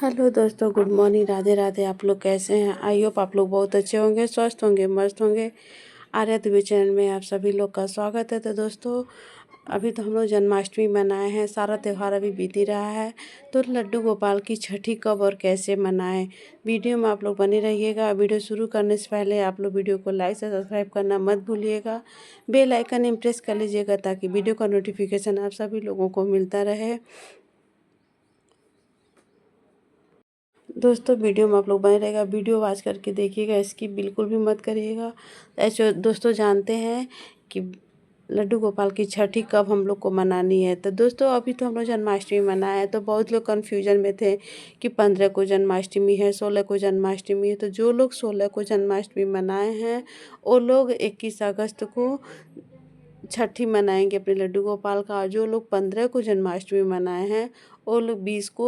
Hello दोस्तों, good morning, Radhe Radhe. आप लोग कैसे हैं? आई होप आप लोग बहुत अच्छे होंगे, स्वस्थ होंगे, मस्त होंगे। आर्या टीवी चैनल में आप सभी लोग का स्वागत है। तो दोस्तों, अभी तो हम लोग जन्माष्टमी मनाए हैं, सारा त्यौहार अभी बीती रहा है। तो लड्डू गोपाल की छठी कब और कैसे मनाएं, वीडियो में आप लोग बने रहिएगा। वीडियो शुरू करने से पहले आप लोग वीडियो को लाइक से सब्सक्राइब करना मत भूलिएगा। बेल आइकन इम्प्रेस कर लीजिएगा ताकि वीडियो का नोटिफिकेशन आप सभी लोगों को मिलता रहे। दोस्तों, वीडियो में आप लोग बने रहेगा, वीडियो वॉच करके देखिएगा, इसकी बिल्कुल भी मत करिएगा। ऐसे दोस्तों जानते हैं कि लड्डू गोपाल की छठी कब हम लोग को मनानी है। तो दोस्तों, अभी तो हम लोग जन्माष्टमी मनाए हैं, तो बहुत लोग कन्फ्यूजन में थे कि 15 को जन्माष्टमी है, 16 को जन्माष्टमी है। तो जो लोग 16 को जन्माष्टमी मनाए हैं वो लोग 21 अगस्त को छठी मनाएंगे अपने लड्डू गोपाल का। और जो लोग 15 को जन्माष्टमी मनाए हैं वो लोग 20 को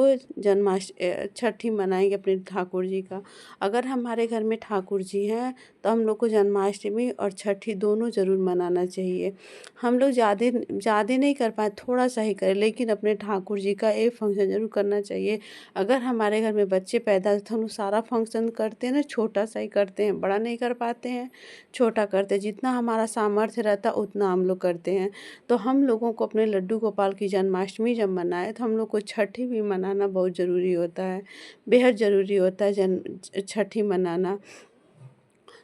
छठी मनाएंगे अपने ठाकुर जी का। अगर हमारे घर में ठाकुर जी हैं तो हम लोग को जन्माष्टमी और छठी दोनों ज़रूर मनाना चाहिए। हम लोग ज़्यादा ज़्यादा नहीं कर पाए, थोड़ा सा ही करें, लेकिन अपने ठाकुर जी का एक फंक्शन ज़रूर करना चाहिए। अगर हमारे घर में बच्चे पैदा होते तो हम लोग सारा फंक्शन करते हैं ना, छोटा सा ही करते हैं, बड़ा नहीं कर पाते हैं, छोटा करते हैं। जितना हमारा सामर्थ्य रहता है उतना हम लोग करते हैं। तो हम लोगों को अपने लड्डू गोपाल की जन्माष्टमी जब मनाए तो हम लोग को छठी भी मनाना बहुत ज़रूरी होता है, बेहद ज़रूरी होता है छठी मनाना।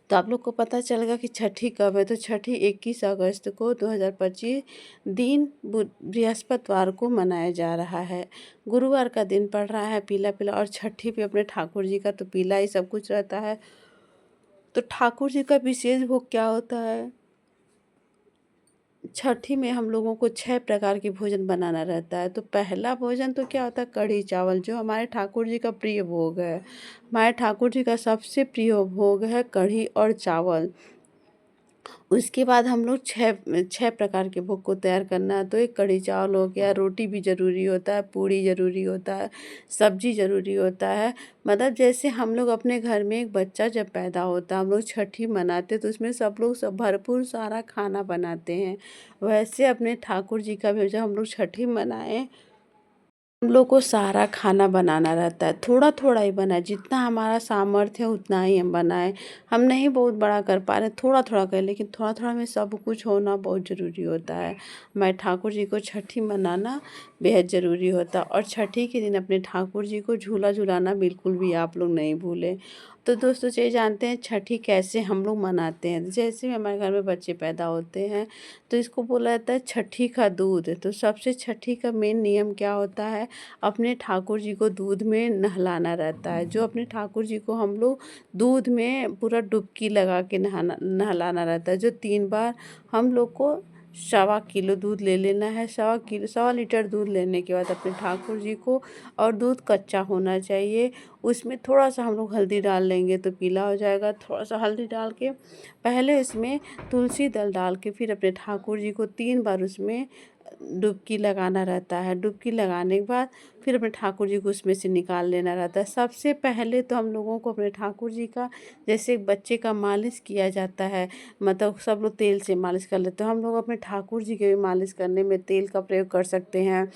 तो आप लोग को पता चलेगा कि छठी कब है। तो छठी 21 अगस्त को 2025 दिन बृहस्पतिवार को मनाया जा रहा है। गुरुवार का दिन पड़ रहा है पीला पीला, और छठी पे अपने ठाकुर जी का तो पीला ही सब कुछ रहता है। तो ठाकुर जी का विशेष भोग क्या होता है? छठी में हम लोगों को 6 प्रकार के भोजन बनाना रहता है। तो पहला भोजन तो क्या होता है? कढ़ी चावल, जो हमारे ठाकुर जी का प्रिय भोग है। हमारे ठाकुर जी का सबसे प्रिय भोग है कढ़ी और चावल। उसके बाद हम लोग छः प्रकार के भोग को तैयार करना है। तो एक कढ़ी चावल हो गया, रोटी भी ज़रूरी होता है, पूड़ी ज़रूरी होता है, सब्जी ज़रूरी होता है। मतलब जैसे हम लोग अपने घर में एक बच्चा जब पैदा होता है, हम लोग छठी मनाते तो उसमें सब लोग सब भरपूर सारा खाना बनाते हैं। वैसे अपने ठाकुर जी का भी जब हम लोग छठी मनाएं, हम लोग को सारा खाना बनाना रहता है। थोड़ा थोड़ा ही बनाए, जितना हमारा सामर्थ्य है उतना ही हम बनाएं। हम नहीं बहुत बड़ा कर पा रहे, थोड़ा थोड़ा करें, लेकिन थोड़ा थोड़ा में सब कुछ होना बहुत ज़रूरी होता है। हमारे ठाकुर जी को छठी मनाना बेहद ज़रूरी होता है। और छठी के दिन अपने ठाकुर जी को झूला झुलाना बिल्कुल भी आप लोग नहीं भूलें। तो दोस्तों, ये जानते हैं छठी कैसे हम लोग मनाते हैं। जैसे हमारे घर में बच्चे पैदा होते हैं तो इसको बोला जाता है छठी का दूध। तो सबसे छठी का मेन नियम क्या होता है? अपने ठाकुर जी को दूध में नहलाना रहता है। जो अपने ठाकुर जी को हम लोग दूध में पूरा डुबकी लगा के नहलाना रहता है। जो 3 बार हम लोग को 1.25 किलो दूध ले लेना है। 1.25 लीटर दूध लेने के बाद अपने ठाकुर जी को, और दूध कच्चा होना चाहिए, उसमें थोड़ा सा हम लोग हल्दी डाल लेंगे तो पीला हो जाएगा। थोड़ा सा हल्दी डाल के पहले इसमें तुलसी दल डाल के फिर अपने ठाकुर जी को 3 बार उसमें डुबकी लगाना रहता है। डुबकी लगाने के बाद फिर अपने ठाकुर जी को उसमें से निकाल लेना रहता है। सबसे पहले तो हम लोगों को अपने ठाकुर जी का, जैसे बच्चे का मालिश किया जाता है, मतलब सब लोग तेल से मालिश कर लेते हैं, हम लोग अपने ठाकुर जी के भी मालिश करने में तेल का प्रयोग कर सकते हैं,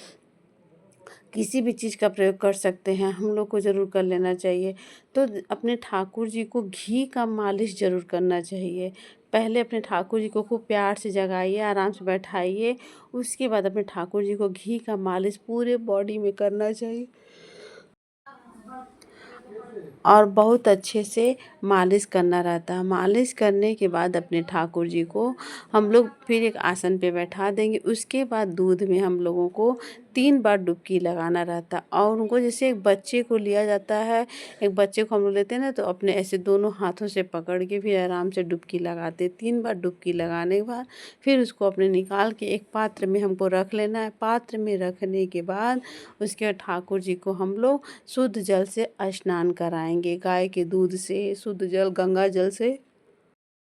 किसी भी चीज़ का प्रयोग कर सकते हैं, हम लोग को ज़रूर कर लेना चाहिए। तो अपने ठाकुर जी को घी का मालिश ज़रूर करना चाहिए। पहले अपने ठाकुर जी को खूब प्यार से जगाइए, आराम से बैठाइए, उसके बाद अपने ठाकुर जी को घी का मालिश पूरे बॉडी में करना चाहिए, और बहुत अच्छे से मालिश करना रहता है। मालिश करने के बाद अपने ठाकुर जी को हम लोग फिर एक आसन पे बैठा देंगे। उसके बाद दूध में हम लोगों को 3 बार डुबकी लगाना रहता है। और उनको जैसे एक बच्चे को लिया जाता है, एक बच्चे को हम लोग लेते हैं ना, तो अपने ऐसे दोनों हाथों से पकड़ के फिर आराम से डुबकी लगाते। 3 बार डुबकी लगाने के बाद फिर उसको अपने निकाल के एक पात्र में हमको रख लेना है। पात्र में रखने के बाद उसके बाद ठाकुर जी को हम लोग शुद्ध जल से स्नान कराएंगे। गाय के दूध से, शुद्ध जल, गंगा जल से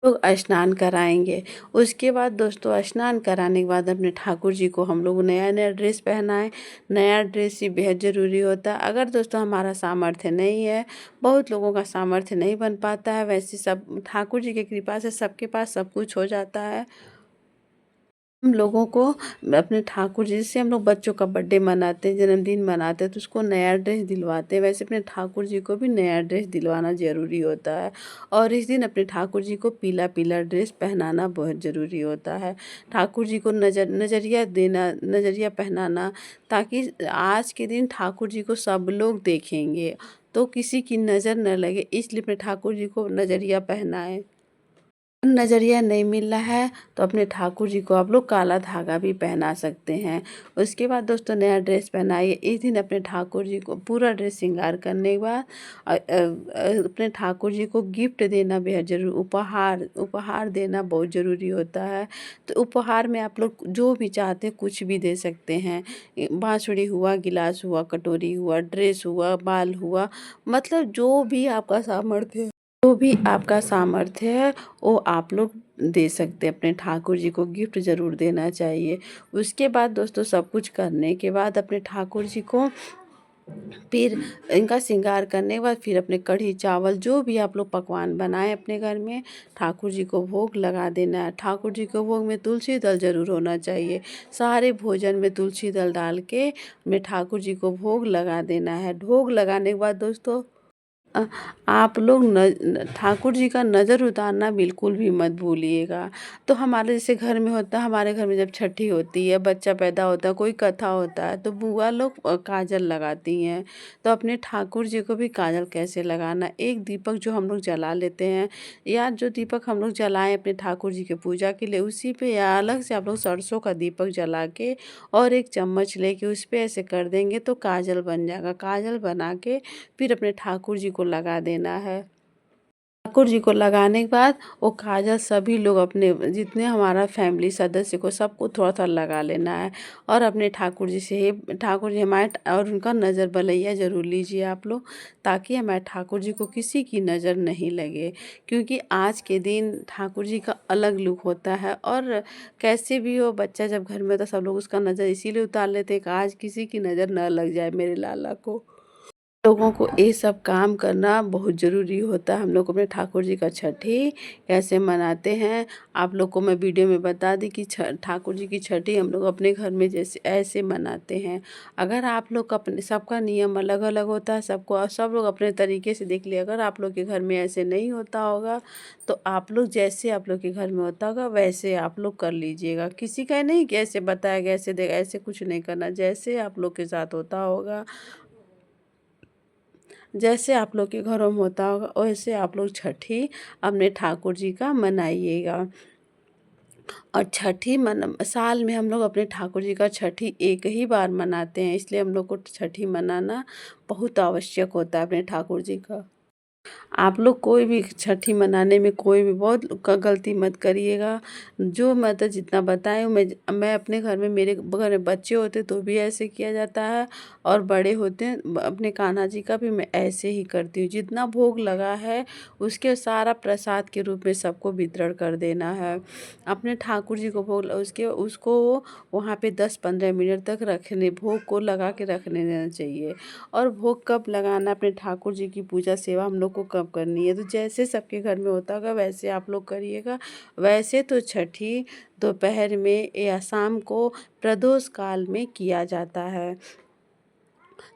लोग स्नान कराएंगे। उसके बाद दोस्तों, स्नान कराने के बाद अपने ठाकुर जी को हम लोग नया नया ड्रेस पहनाएं। नया ड्रेस ही बेहद ज़रूरी होता है। अगर दोस्तों हमारा सामर्थ्य नहीं है, बहुत लोगों का सामर्थ्य नहीं बन पाता है, वैसे सब ठाकुर जी की कृपा से सबके पास सब कुछ हो जाता है। हम लोगों को अपने ठाकुर जी, जैसे हम लोग बच्चों का बर्थडे मनाते हैं, जन्मदिन मनाते हैं तो उसको नया ड्रेस दिलवाते हैं, वैसे अपने ठाकुर जी को भी नया ड्रेस दिलवाना ज़रूरी होता है। और इस दिन अपने ठाकुर जी को पीला पीला ड्रेस पहनाना बहुत ज़रूरी होता है। ठाकुर जी को नज़रिया देना, नज़रिया पहनाना, ताकि आज के दिन ठाकुर जी को सब लोग देखेंगे तो किसी की नज़र न लगे, इसलिए अपने ठाकुर जी को नज़रिया पहनाएं। नज़रिया नहीं मिल रहा है तो अपने ठाकुर जी को आप लोग काला धागा भी पहना सकते हैं। उसके बाद दोस्तों नया ड्रेस पहनाइए। इस दिन अपने ठाकुर जी को पूरा ड्रेस श्रृंगार करने के बाद अपने ठाकुर जी को गिफ्ट देना बेहद ज़रूरी, उपहार उपहार देना बहुत ज़रूरी होता है। तो उपहार में आप लोग जो भी चाहते हैं कुछ भी दे सकते हैं। बाँसुरी हुआ, गिलास हुआ, कटोरी हुआ, ड्रेस हुआ, बाल हुआ, मतलब जो भी आपका सामर्थ्य है वो आप लोग दे सकते हैं। अपने ठाकुर जी को गिफ्ट ज़रूर देना चाहिए। उसके बाद दोस्तों सब कुछ करने के बाद अपने ठाकुर जी को फिर इनका श्रृंगार करने के बाद फिर अपने कढ़ी चावल जो भी आप लोग पकवान बनाएं अपने घर में, ठाकुर जी को भोग लगा देना है। ठाकुर जी को भोग में तुलसी दल ज़रूर होना चाहिए। सारे भोजन में तुलसी दल डाल के अपने ठाकुर जी को भोग लगा देना है। भोग लगाने के बाद दोस्तों अ, आप लोग ठाकुर जी का नज़र उतारना बिल्कुल भी मत भूलिएगा। तो हमारे जैसे घर में होता है, हमारे घर में जब छठी होती है, बच्चा पैदा होता है, कोई कथा होता है तो बुआ लोग काजल लगाती हैं। तो अपने ठाकुर जी को भी काजल कैसे लगाना, एक दीपक जो हम लोग जला लेते हैं, या जो दीपक हम लोग जलाएं अपने ठाकुर जी की पूजा के लिए, उसी पे या अलग से आप लोग सरसों का दीपक जला के और एक चम्मच लेके उस पे ऐसे कर देंगे तो काजल बन जाएगा। काजल बना के फिर अपने ठाकुर जी को लगा देना है। ठाकुर जी को लगाने के बाद वो काजल सभी लोग अपने जितने हमारा फैमिली सदस्य को सबको थोड़ा-थोड़ा लगा लेना है और अपने ठाकुर जी से हे ठाकुर जी हमारे और उनका नज़र बलैया ज़रूर लीजिए आप लोग, ताकि हमारे ठाकुर जी को किसी की नज़र नहीं लगे। क्योंकि आज के दिन ठाकुर जी का अलग लुक होता है और कैसे भी हो बच्चा जब घर में होता है सब लोग उसका नज़र इसीलिए उतार लेते हैं कि आज किसी की नज़र ना लग जाए मेरे लाला को। लोगों को ये सब काम करना बहुत ज़रूरी होता है। हम लोग अपने ठाकुर जी का छठी कैसे मनाते हैं, आप लोग को मैं वीडियो में बता दी कि ठाकुर जी की छठी हम लोग अपने घर में जैसे ऐसे मनाते हैं। अगर आप लोग का अपने सबका नियम अलग अलग होता है, सबको सब लोग अपने तरीके से देख लिए, अगर आप लोग के घर में ऐसे नहीं होता होगा तो आप लोग जैसे आप लोग के घर में होता होगा वैसे आप लोग कर लीजिएगा। किसी का नहीं कि ऐसे बताया गया ऐसे ऐसे कुछ नहीं करना, जैसे आप लोग के साथ होता होगा, जैसे आप लोग के घरों में होता होगा वैसे आप लोग छठी अपने ठाकुर जी का मनाइएगा। और छठी साल में हम लोग अपने ठाकुर जी का छठी एक ही बार मनाते हैं, इसलिए हम लोग को छठी मनाना बहुत आवश्यक होता है अपने ठाकुर जी का। आप लोग कोई भी छठी मनाने में कोई भी बहुत गलती मत करिएगा। जो मतलब जितना बताएँ मैं अपने घर में, मेरे घर में बच्चे होते तो भी ऐसे किया जाता है और बड़े होते हैं अपने कान्हा जी का भी मैं ऐसे ही करती हूँ। जितना भोग लगा है उसके सारा प्रसाद के रूप में सबको वितरण कर देना है। अपने ठाकुर जी को उसको वहाँ पे 10-15 मिनट तक भोग को लगा के रखने देना चाहिए। और भोग कब लगाना, अपने ठाकुर जी की पूजा सेवा हम लोग को कब करनी है, तो जैसे सबके घर में होता होगा वैसे आप लोग करिएगा। वैसे तो छठी दोपहर में या शाम को प्रदोष काल में किया जाता है।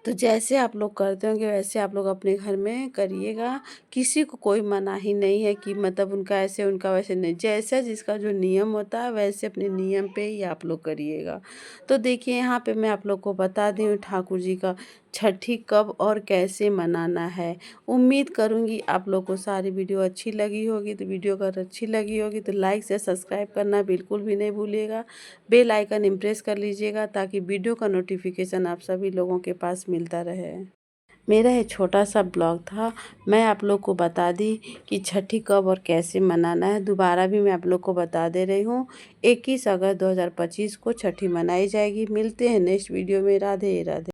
तो जैसे आप लोग करते होंगे वैसे आप लोग अपने घर में करिएगा। किसी को कोई मनाही नहीं है कि मतलब उनका ऐसे उनका वैसे नहीं, जैसा जिसका जो नियम होता है वैसे अपने नियम पे ही आप लोग करिएगा। तो देखिए यहाँ पे मैं आप लोग को बता दी हूँ ठाकुर जी का छठी कब और कैसे मनाना है। उम्मीद करूँगी आप लोग को सारी वीडियो अच्छी लगी होगी। तो वीडियो अगर अच्छी लगी होगी तो लाइक से सब्सक्राइब करना बिल्कुल भी नहीं भूलिएगा। बेल आइकन इम्प्रेस कर लीजिएगा ताकि वीडियो का नोटिफिकेशन आप सभी लोगों के पास मिलता रहे। मेरा ये छोटा सा ब्लॉग था, मैं आप लोग को बता दी कि छठी कब और कैसे मनाना है। दोबारा भी मैं आप लोग को बता दे रही हूँ, 21 अगस्त 2025 को छठी मनाई जाएगी। मिलते हैं नेक्स्ट वीडियो में। राधे राधे।